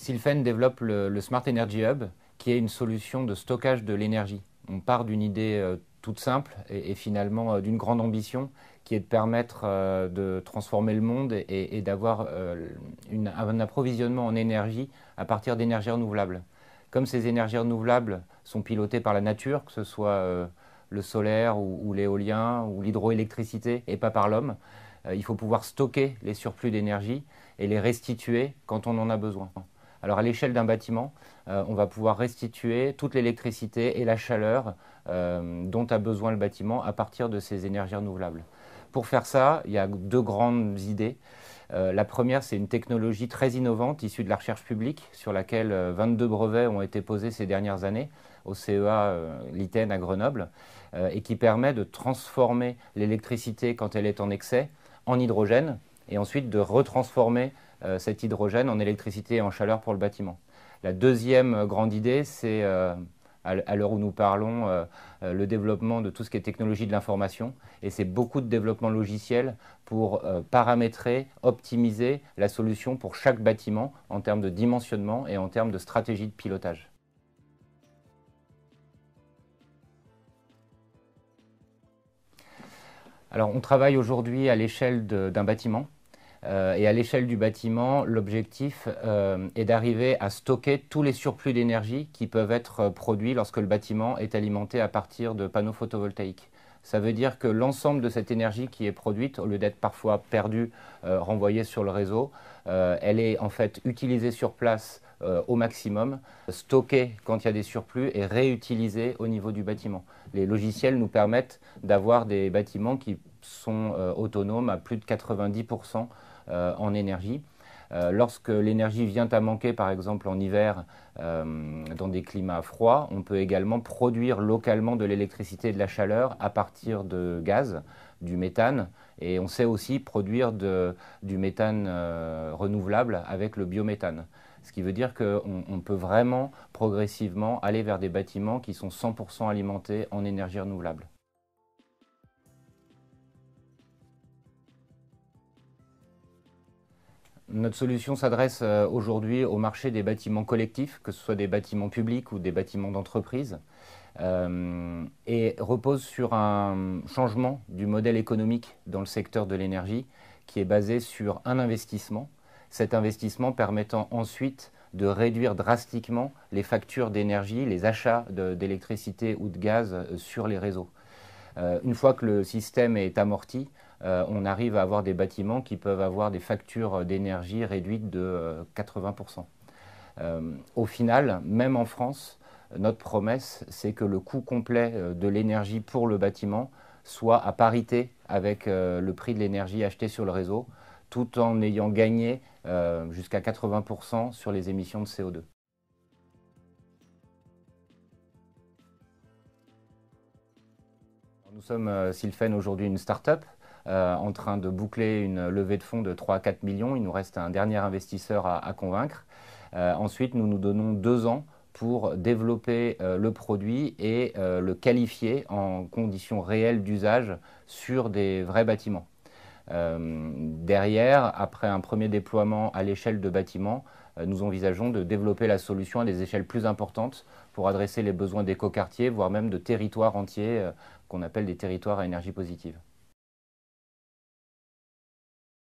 Sylfen développe le Smart Energy Hub, qui est une solution de stockage de l'énergie. On part d'une idée toute simple et finalement d'une grande ambition, qui est de permettre de transformer le monde et d'avoir un approvisionnement en énergie à partir d'énergies renouvelables. Comme ces énergies renouvelables sont pilotées par la nature, que ce soit le solaire ou l'éolien ou l'hydroélectricité et pas par l'homme, il faut pouvoir stocker les surplus d'énergie et les restituer quand on en a besoin. Alors à l'échelle d'un bâtiment, on va pouvoir restituer toute l'électricité et la chaleur dont a besoin le bâtiment à partir de ces énergies renouvelables. Pour faire ça, il y a deux grandes idées. La première, c'est une technologie très innovante issue de la recherche publique sur laquelle 22 brevets ont été posés ces dernières années au CEA l'ITEN à Grenoble et qui permet de transformer l'électricité quand elle est en excès en hydrogène et ensuite de retransformer cet hydrogène en électricité et en chaleur pour le bâtiment. La deuxième grande idée, c'est à l'heure où nous parlons, le développement de tout ce qui est technologie de l'information. Et c'est beaucoup de développement logiciel pour paramétrer, optimiser la solution pour chaque bâtiment en termes de dimensionnement et en termes de stratégie de pilotage. Alors, on travaille aujourd'hui à l'échelle d'un bâtiment. Et à l'échelle du bâtiment, l'objectif est d'arriver à stocker tous les surplus d'énergie qui peuvent être produits lorsque le bâtiment est alimenté à partir de panneaux photovoltaïques. Ça veut dire que l'ensemble de cette énergie qui est produite, au lieu d'être parfois perdue, renvoyée sur le réseau, elle est en fait utilisée sur place au maximum, stockée quand il y a des surplus et réutilisée au niveau du bâtiment. Les logiciels nous permettent d'avoir des bâtiments qui sont autonomes à plus de 90% en énergie. Lorsque l'énergie vient à manquer, par exemple en hiver, dans des climats froids, on peut également produire localement de l'électricité et de la chaleur à partir de gaz, du méthane, et on sait aussi produire du méthane renouvelable avec le biométhane. Ce qui veut dire qu'on peut vraiment progressivement aller vers des bâtiments qui sont 100% alimentés en énergie renouvelable. Notre solution s'adresse aujourd'hui au marché des bâtiments collectifs, que ce soit des bâtiments publics ou des bâtiments d'entreprise, et repose sur un changement du modèle économique dans le secteur de l'énergie qui est basé sur un investissement. Cet investissement permettant ensuite de réduire drastiquement les factures d'énergie, les achats d'électricité ou de gaz sur les réseaux. Une fois que le système est amorti, on arrive à avoir des bâtiments qui peuvent avoir des factures d'énergie réduites de 80%. Au final, même en France, notre promesse, c'est que le coût complet de l'énergie pour le bâtiment soit à parité avec le prix de l'énergie achetée sur le réseau, tout en ayant gagné jusqu'à 80% sur les émissions de CO2. Nous sommes Sylfen aujourd'hui une start-up en train de boucler une levée de fonds de 3 à 4 millions. Il nous reste un dernier investisseur à convaincre. Ensuite, nous nous donnons 2 ans pour développer le produit et le qualifier en conditions réelles d'usage sur des vrais bâtiments. Derrière, après un premier déploiement à l'échelle de bâtiments, nous envisageons de développer la solution à des échelles plus importantes pour adresser les besoins d'écoquartiers, voire même de territoires entiers qu'on appelle des territoires à énergie positive.